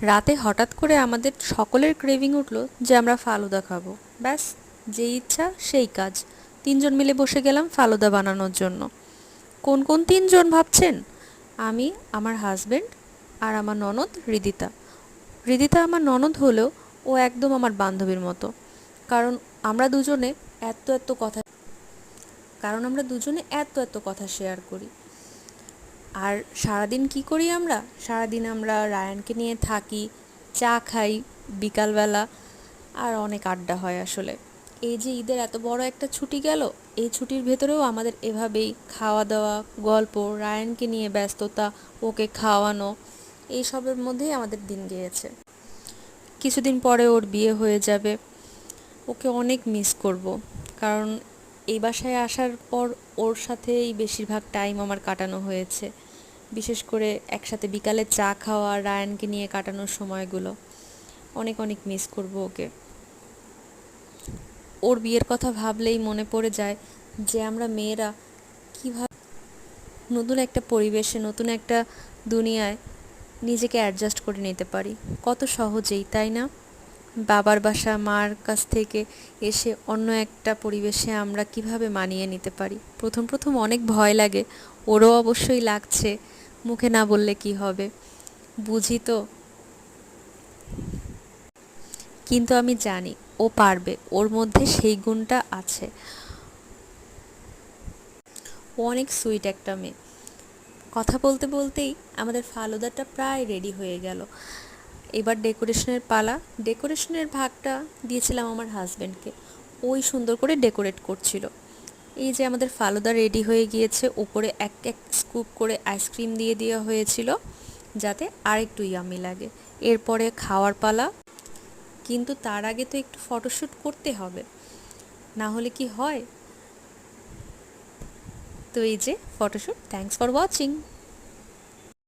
রাতে হঠাৎ করে আমাদের সকলের ক্রেভিং উঠলো যে আমরা ফালুদা খাবো। ব্যাস, যেই ইচ্ছা সেই কাজ। তিনজন মিলে বসে গেলাম ফালুদা বানানোর জন্য। কোন কোন তিনজন ভাবছেন? আমি, আমার হাজবেন্ড আর আমার ননদ হৃদিতা। হৃদিতা আমার ননদ হলেও ও একদম আমার বান্ধবীর মতো। কারণ আমরা দুজনে এত এত কথা কারণ আমরা দুজনে এত এত কথা শেয়ার করি। আর সারাদিন কি করি আমরা? সারাদিন আমরা রায়ানকে নিয়ে থাকি, চা খাই বিকালবেলা, আর অনেক আড্ডা হয় আসলে। এই যে ঈদের এত বড় একটা ছুটি গেল, এই ছুটির ভেতরেও আমাদের এভাবেই খাওয়া দাওয়া, গল্প, রায়ানকে নিয়ে ব্যস্ততা, ওকে খাওয়ানো, এইসবের মধ্যেই আমাদের দিন গিয়েছে। কিছুদিন পরে ওর বিয়ে হয়ে যাবে। ওকে অনেক মিস করব, কারণ এই বাসায় আসার পর ওর সাথেই বেশিরভাগ টাইম আমার কাটানো হয়েছে। বিশেষ করে একসাথে বিকালে চা খাওয়া, রায়ানকে নিয়ে কাটানোর সময়গুলো অনেক অনেক মিস করব ওকে। ওর বিয়ের কথা ভাবলেই মনে পড়ে যায় যে আমরা মেয়েরা কীভাবে নতুন একটা পরিবেশে, নতুন একটা দুনিয়ায় নিজেকে অ্যাডজাস্ট করে নিতে পারি কত সহজেই, তাই না? বাবার বাসা, মার কাছ থেকে এসে অন্য একটা পরিবেশে আমরা কিভাবে মানিয়ে নিতে পারি। প্রথম প্রথম অনেক ভয় লাগে, ওরও অবশ্যই লাগছে। মুখে না বললে কি হবে, বুঝি তো। কিন্তু আমি জানি ও পারবে, ওর মধ্যে সেই গুণটা আছে। ও অনেক সুইট একটা মেয়ে। কথা বলতে বলতেই আমাদের ফালুদাটা প্রায় রেডি হয়ে গেল। এবার ডেকোরেশনের পালা। ডেকোরেশনের ভাগটা দিয়েছিলাম আমার হাজব্যান্ডকে। ওই সুন্দর করে ডেকোরেট করছিল। এই যে আমাদের ফালুদা রেডি হয়ে গিয়েছে, ওপরে এক এক স্কুপ করে আইসক্রিম দিয়ে দেওয়া হয়েছিল যাতে আরেকটু ইয়ামি লাগে। এরপরে খাওয়ার পালা। কিন্তু তার আগে তো একটু ফটোশ্যুট করতে হবে, না হলে কি হয়? তো এই যে ফটোশ্যুট। Thanks for watching.